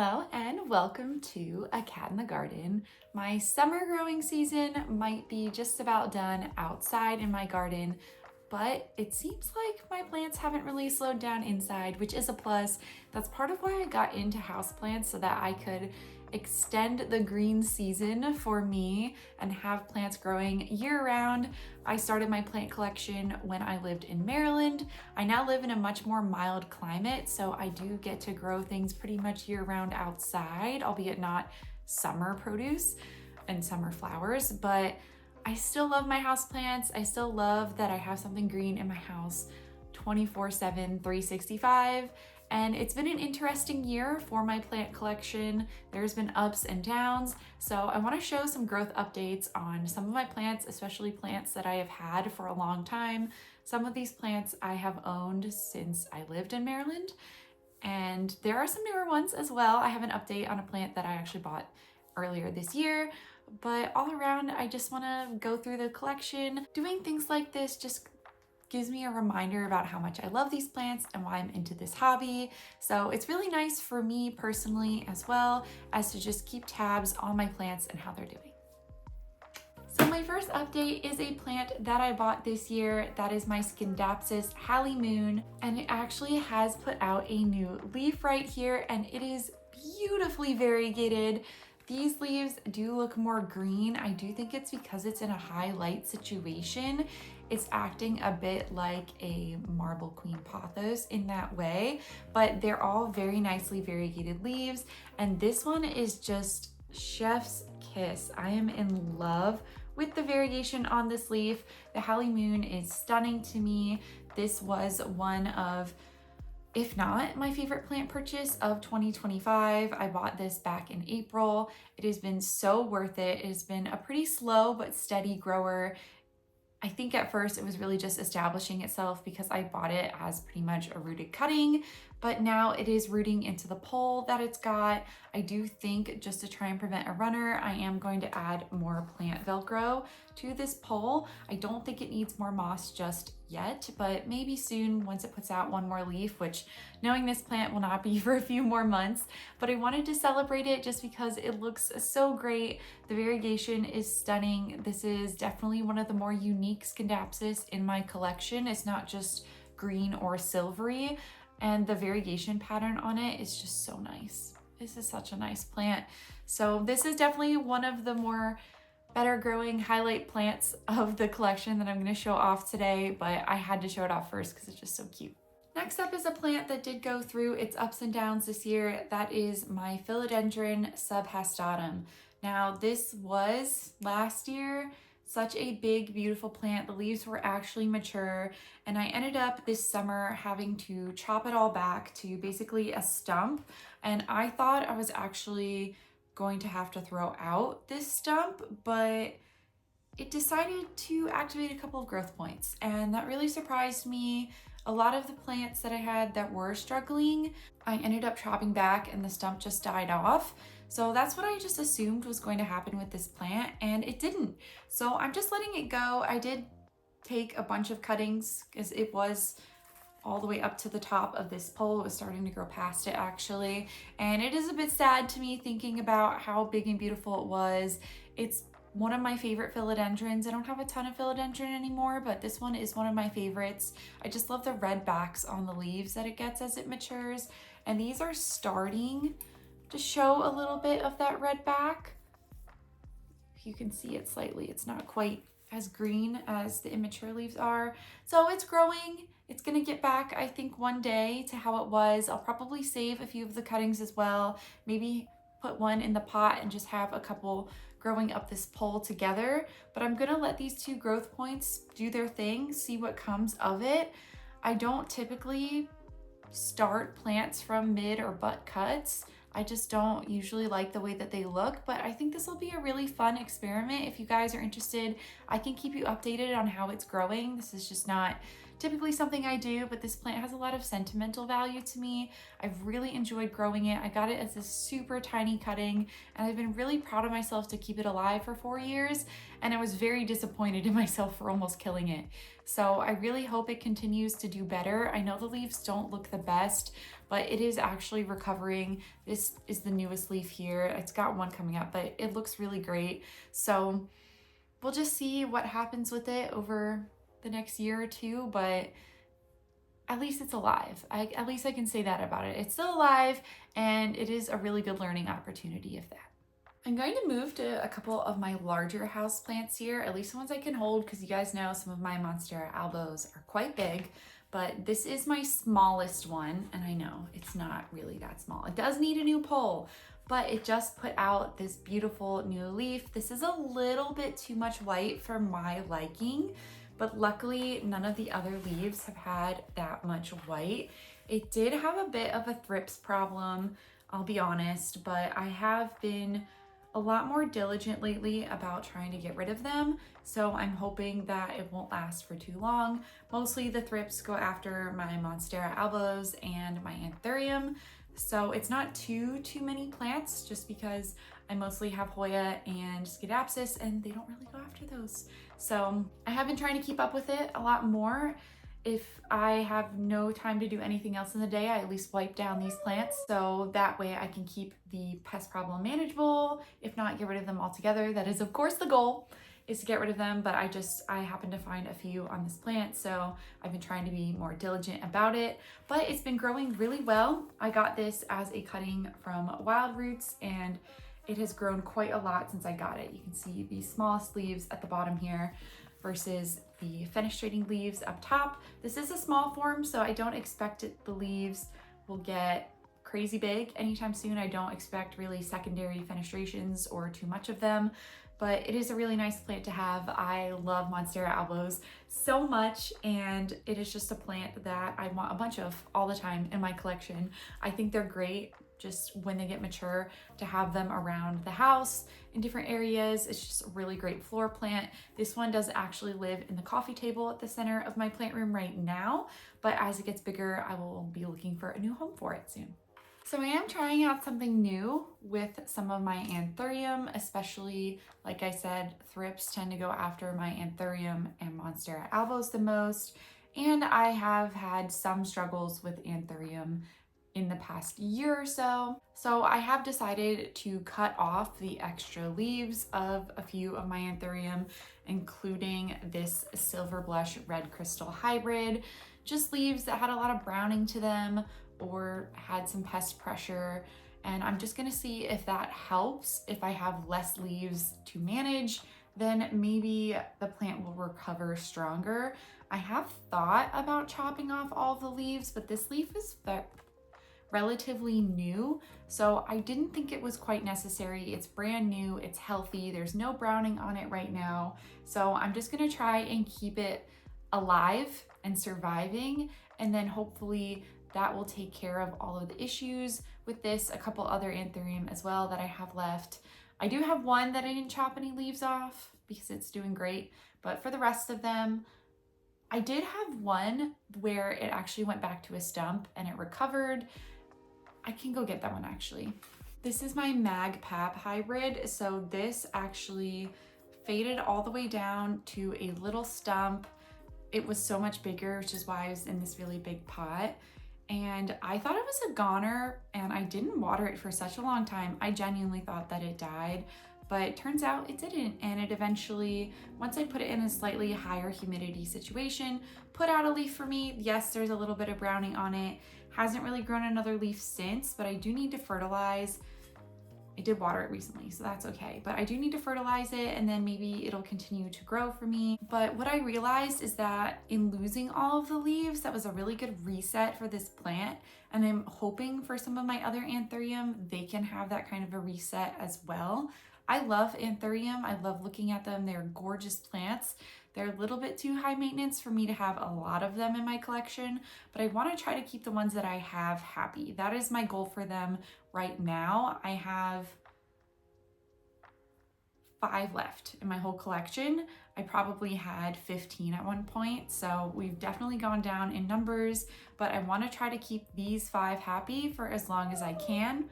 Hello and welcome to A Cat in the Garden. My summer growing season might be just about done outside in my garden, but it seems like my plants haven't really slowed down inside, which is a plus. That's part of why I got into houseplants, so that I could extend the green season for me and have plants growing year round. I started my plant collection when I lived in Maryland. I now live in a much more mild climate, so I do get to grow things pretty much year round outside, albeit not summer produce and summer flowers, but I still love my houseplants. I still love that I have something green in my house 24/7, 365. And it's been an interesting year for my plant collection. There's been ups and downs. So I want to show some growth updates on some of my plants, especially plants that I have had for a long time. Some of these plants I have owned since I lived in Maryland. And there are some newer ones as well. I have an update on a plant that I actually bought earlier this year. But all around, I just want to go through the collection. Doing things like this just gives me a reminder about how much I love these plants and why I'm into this hobby. So it's really nice for me personally as well as to just keep tabs on my plants and how they're doing. So my first update is a plant that I bought this year. That is my Scindapsus Hallie Moon, and it actually has put out a new leaf right here, and it is beautifully variegated. These leaves do look more green. I do think it's because it's in a high light situation. It's acting a bit like a marble queen pothos in that way, but they're all very nicely variegated leaves. And this one is just chef's kiss. I am in love with the variegation on this leaf. The Hallie Moon is stunning to me. This was one of, if not my favorite plant purchase of 2025. I bought this back in April. It has been so worth it. It has been a pretty slow but steady grower. I think at first it was really just establishing itself because I bought it as pretty much a rooted cutting, but now it is rooting into the pole that it's got. I do think, just to try and prevent a runner, I am going to add more plant Velcro to this pole. I don't think it needs more moss just yet, but maybe soon once it puts out one more leaf, which knowing this plant will not be for a few more months, but I wanted to celebrate it just because it looks so great. The variegation is stunning. This is definitely one of the more unique Scindapsus in my collection. It's not just green or silvery, and the variegation pattern on it is just so nice. This is such a nice plant. So this is definitely one of the more better growing highlight plants of the collection that I'm going to show off today, but I had to show it off first because it's just so cute. Next up is a plant that did go through its ups and downs this year. That is my Philodendron subhastatum. Now this was last year such a big, beautiful plant. The leaves were actually mature, and I ended up this summer having to chop it all back to basically a stump, and I thought I was actually going to have to throw out this stump, but it decided to activate a couple of growth points, and that really surprised me. A lot of the plants that I had that were struggling, I ended up chopping back and the stump just died off. So that's what I just assumed was going to happen with this plant, and it didn't. So I'm just letting it go. I did take a bunch of cuttings because it was all the way up to the top of this pole. It was starting to grow past it actually. And it is a bit sad to me thinking about how big and beautiful it was. It's one of my favorite philodendrons. I don't have a ton of philodendron anymore, but this one is one of my favorites. I just love the red backs on the leaves that it gets as it matures. And these are starting to show a little bit of that red back. You can see it slightly. It's not quite as green as the immature leaves are. So it's growing. It's gonna get back, I think, one day to how it was. I'll probably save a few of the cuttings as well. Maybe put one in the pot and just have a couple growing up this pole together. But I'm gonna let these two growth points do their thing, see what comes of it. I don't typically start plants from mid or butt cuts. I just don't usually like the way that they look, but I think this will be a really fun experiment. If you guys are interested, I can keep you updated on how it's growing. This is just not typically something I do, but this plant has a lot of sentimental value to me. I've really enjoyed growing it. I got it as a super tiny cutting, and I've been really proud of myself to keep it alive for 4 years, and I was very disappointed in myself for almost killing it. So I really hope it continues to do better. I know the leaves don't look the best, but it is actually recovering. This is the newest leaf here. It's got one coming up, but it looks really great. So we'll just see what happens with it over the next year or two, but at least it's alive. At least I can say that about it. It's still alive, and it is a really good learning opportunity of that. I'm going to move to a couple of my larger house plants here, at least the ones I can hold, because you guys know some of my Monstera albos are quite big, but this is my smallest one, and I know it's not really that small. It does need a new pole, but it just put out this beautiful new leaf. This is a little bit too much white for my liking, but luckily none of the other leaves have had that much white. It did have a bit of a thrips problem, I'll be honest, but I have been a lot more diligent lately about trying to get rid of them, so I'm hoping that it won't last for too long. Mostly the thrips go after my Monstera albos and my Anthurium, so it's not too many plants, just because I mostly have Hoya and Scadapsis, and they don't really go after those. So I have been trying to keep up with it a lot more. If I have no time to do anything else in the day, I at least wipe down these plants, so that way I can keep the pest problem manageable, if not get rid of them altogether. That is of course the goal, is to get rid of them, but I happen to find a few on this plant, so I've been trying to be more diligent about it, but it's been growing really well. I got this as a cutting from Wild Roots, and it has grown quite a lot since I got it. You can see the smallest leaves at the bottom here versus the fenestrating leaves up top. This is a small form, so I don't expect the leaves will get crazy big anytime soon. I don't expect really secondary fenestrations or too much of them, but it is a really nice plant to have. I love Monstera albos so much, and it is just a plant that I want a bunch of all the time in my collection. I think they're great just when they get mature to have them around the house in different areas. It's just a really great floor plant. This one does actually live in the coffee table at the center of my plant room right now, but as it gets bigger, I will be looking for a new home for it soon. So I am trying out something new with some of my Anthurium, especially, like I said, thrips tend to go after my Anthurium and Monstera albos the most, and I have had some struggles with Anthurium in the past year or so. So I have decided to cut off the extra leaves of a few of my Anthurium, including this Silver Blush Red Crystal Hybrid, just leaves that had a lot of browning to them or had some pest pressure. And I'm just gonna see if that helps. If I have less leaves to manage, then maybe the plant will recover stronger. I have thought about chopping off all the leaves, but this leaf is relatively new, so I didn't think it was quite necessary. It's brand new, it's healthy, there's no browning on it right now, so I'm just gonna try and keep it alive and surviving, and then hopefully that will take care of all of the issues with this. A couple other Anthurium as well that I have left. I do have one that I didn't chop any leaves off because it's doing great, but for the rest of them, I did have one where it actually went back to a stump and it recovered. I can go get that one actually. This is my Mag Pap hybrid. So this actually faded all the way down to a little stump. It was so much bigger, which is why I was in this really big pot. And I thought it was a goner, and I didn't water it for such a long time. I genuinely thought that it died, but it turns out it didn't. And it eventually, once I put it in a slightly higher humidity situation, put out a leaf for me. Yes, there's a little bit of browning on it. Hasn't really grown another leaf since, but I do need to fertilize. I did water it recently, so that's okay. But I do need to fertilize it, and then maybe it'll continue to grow for me. But what I realized is that in losing all of the leaves, that was a really good reset for this plant. And I'm hoping for some of my other Anthurium, they can have that kind of a reset as well. I love Anthurium. I love looking at them. They're gorgeous plants. They're a little bit too high maintenance for me to have a lot of them in my collection, but I want to try to keep the ones that I have happy. That is my goal for them right now. I have 5 left in my whole collection. I probably had 15 at one point, so we've definitely gone down in numbers, but I want to try to keep these 5 happy for as long as I can.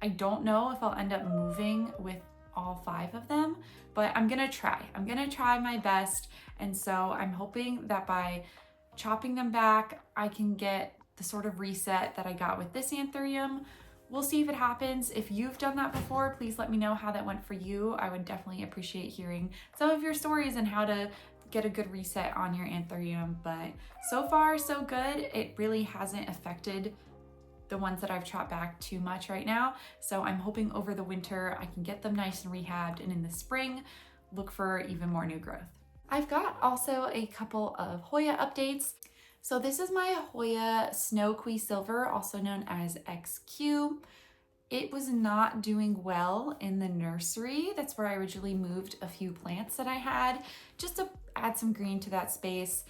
I don't know if I'll end up moving with all 5 of them, but I'm gonna try. I'm gonna try my best, and so I'm hoping that by chopping them back, I can get the sort of reset that I got with this anthurium. We'll see if it happens. If you've done that before, please let me know how that went for you. I would definitely appreciate hearing some of your stories and how to get a good reset on your anthurium. But so far, so good. It really hasn't affected the ones that I've chopped back too much right now. So I'm hoping over the winter I can get them nice and rehabbed, and in the spring, look for even more new growth. I've got also a couple of Hoya updates. So this is my Hoya Snow Quisilver, also known as XQ. It was not doing well in the nursery. That's where I originally moved a few plants that I had, just to add some green to that space.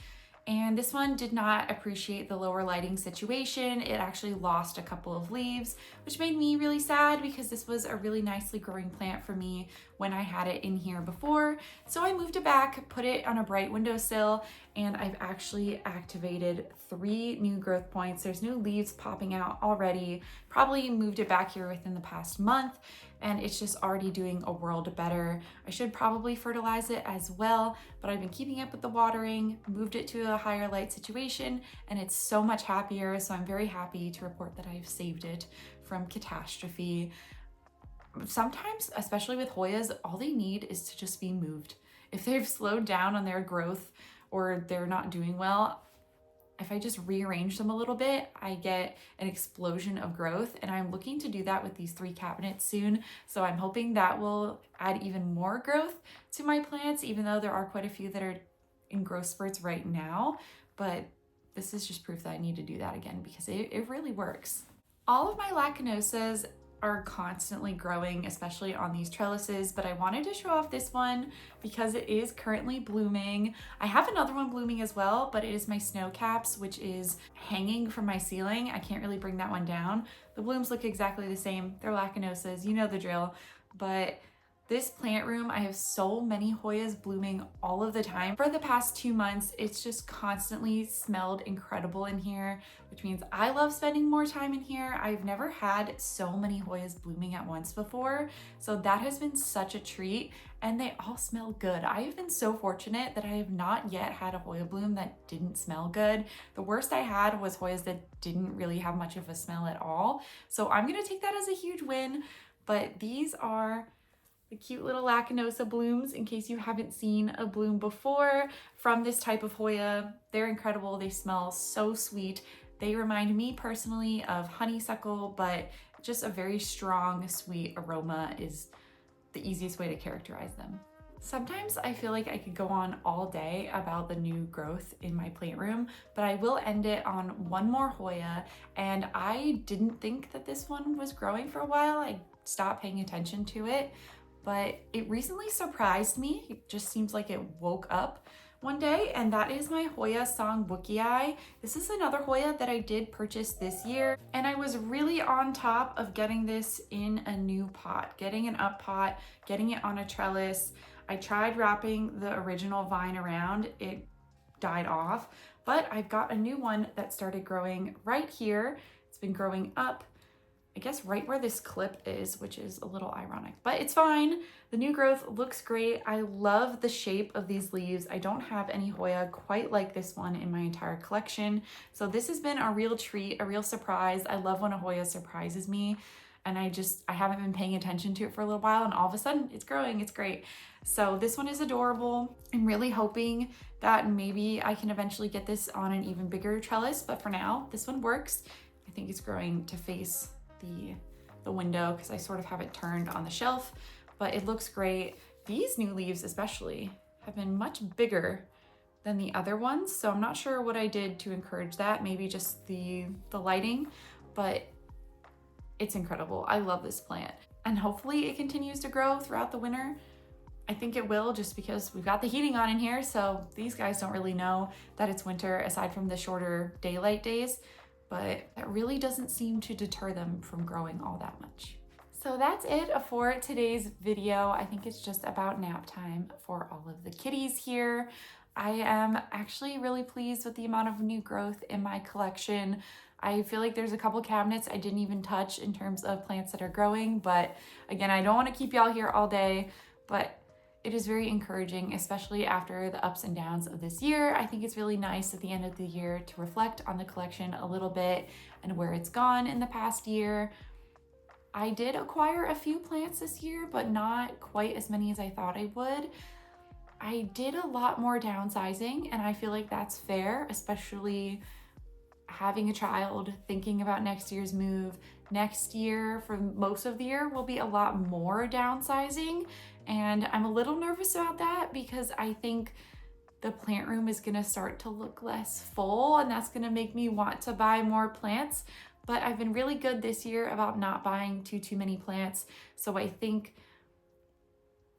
And this one did not appreciate the lower lighting situation. It actually lost a couple of leaves, which made me really sad because this was a really nicely growing plant for me when I had it in here before. So I moved it back, put it on a bright windowsill, and I've actually activated 3 new growth points. There's new leaves popping out already. Probably moved it back here within the past month, and it's just already doing a world better. I should probably fertilize it as well, but I've been keeping up with the watering, moved it to a higher light situation, and it's so much happier. So I'm very happy to report that I've saved it from catastrophe. Sometimes, especially with Hoyas, all they need is to just be moved. If they've slowed down on their growth or they're not doing well, if I just rearrange them a little bit, I get an explosion of growth, and I'm looking to do that with these 3 cabinets soon. So I'm hoping that will add even more growth to my plants, even though there are quite a few that are in growth spurts right now. But this is just proof that I need to do that again because it really works. All of my lacunosas are constantly growing, especially on these trellises, but I wanted to show off this one because it is currently blooming. I have another one blooming as well, but it is my snow caps, which is hanging from my ceiling. I can't really bring that one down. The blooms look exactly the same. They're lacunosas, you know the drill. But this plant room, I have so many Hoyas blooming all of the time. For the past 2 months, it's just constantly smelled incredible in here, which means I love spending more time in here. I've never had so many Hoyas blooming at once before, so that has been such a treat, and they all smell good. I have been so fortunate that I have not yet had a Hoya bloom that didn't smell good. The worst I had was Hoyas that didn't really have much of a smell at all, so I'm gonna take that as a huge win. But these are the cute little Lacanosa blooms, in case you haven't seen a bloom before from this type of Hoya. They're incredible. They smell so sweet. They remind me personally of honeysuckle, but just a very strong, sweet aroma is the easiest way to characterize them. Sometimes I feel like I could go on all day about the new growth in my plant room, but I will end it on one more Hoya, and I didn't think that this one was growing for a while. I stopped paying attention to it, but it recently surprised me. It just seems like it woke up one day, and that is my Hoya Song Wookiee. This is another Hoya that I did purchase this year, and I was really on top of getting this in a new pot, getting an up pot, getting it on a trellis. I tried wrapping the original vine around, it died off, but I've got a new one that started growing right here. It's been growing up, I guess right where this clip is, which is a little ironic, but it's fine. The new growth looks great. I love the shape of these leaves. I don't have any Hoya quite like this one in my entire collection. So this has been a real treat, a real surprise. I love when a Hoya surprises me, and I haven't been paying attention to it for a little while, and all of a sudden it's growing, it's great. So this one is adorable. I'm really hoping that maybe I can eventually get this on an even bigger trellis, but for now, this one works. I think it's growing to face the window because I sort of have it turned on the shelf, but it looks great. These new leaves especially have been much bigger than the other ones, so I'm not sure what I did to encourage that. Maybe just the lighting, but it's incredible. I love this plant, and hopefully it continues to grow throughout the winter. I think it will, just because we've got the heating on in here, so these guys don't really know that it's winter aside from the shorter daylight days, but that really doesn't seem to deter them from growing all that much. So that's it for today's video. I think it's just about nap time for all of the kitties here. I am actually really pleased with the amount of new growth in my collection. I feel like there's a couple cabinets I didn't even touch in terms of plants that are growing, but again, I don't want to keep y'all here all day, but it is very encouraging, especially after the ups and downs of this year. I think it's really nice at the end of the year to reflect on the collection a little bit and where it's gone in the past year. I did acquire a few plants this year, but not quite as many as I thought I would. I did a lot more downsizing, and I feel like that's fair, especially having a child, thinking about next year's move. Next year, for most of the year, will be a lot more downsizing, and I'm a little nervous about that because I think the plant room is gonna start to look less full, and that's gonna make me want to buy more plants. But I've been really good this year about not buying too many plants. So I think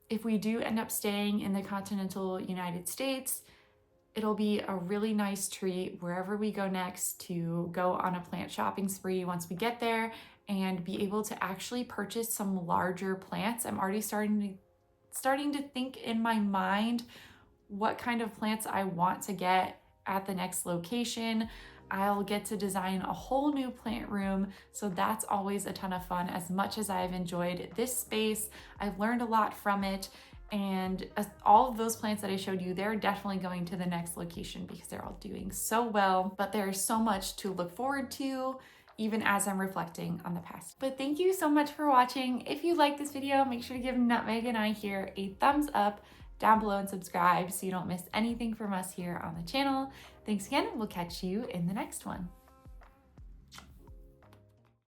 if we do end up staying in the continental United States, it'll be a really nice treat wherever we go next to go on a plant shopping spree once we get there and be able to actually purchase some larger plants. I'm already starting to think in my mind what kind of plants I want to get at the next location. I'll get to design a whole new plant room, so that's always a ton of fun. As much as I've enjoyed this space, I've learned a lot from it, and all of those plants that I showed you, they're definitely going to the next location because they're all doing so well, but there's so much to look forward to even as I'm reflecting on the past. But thank you so much for watching. If you like this video, make sure to give Nutmeg and I here a thumbs up down below and subscribe so you don't miss anything from us here on the channel. Thanks again. We'll catch you in the next one.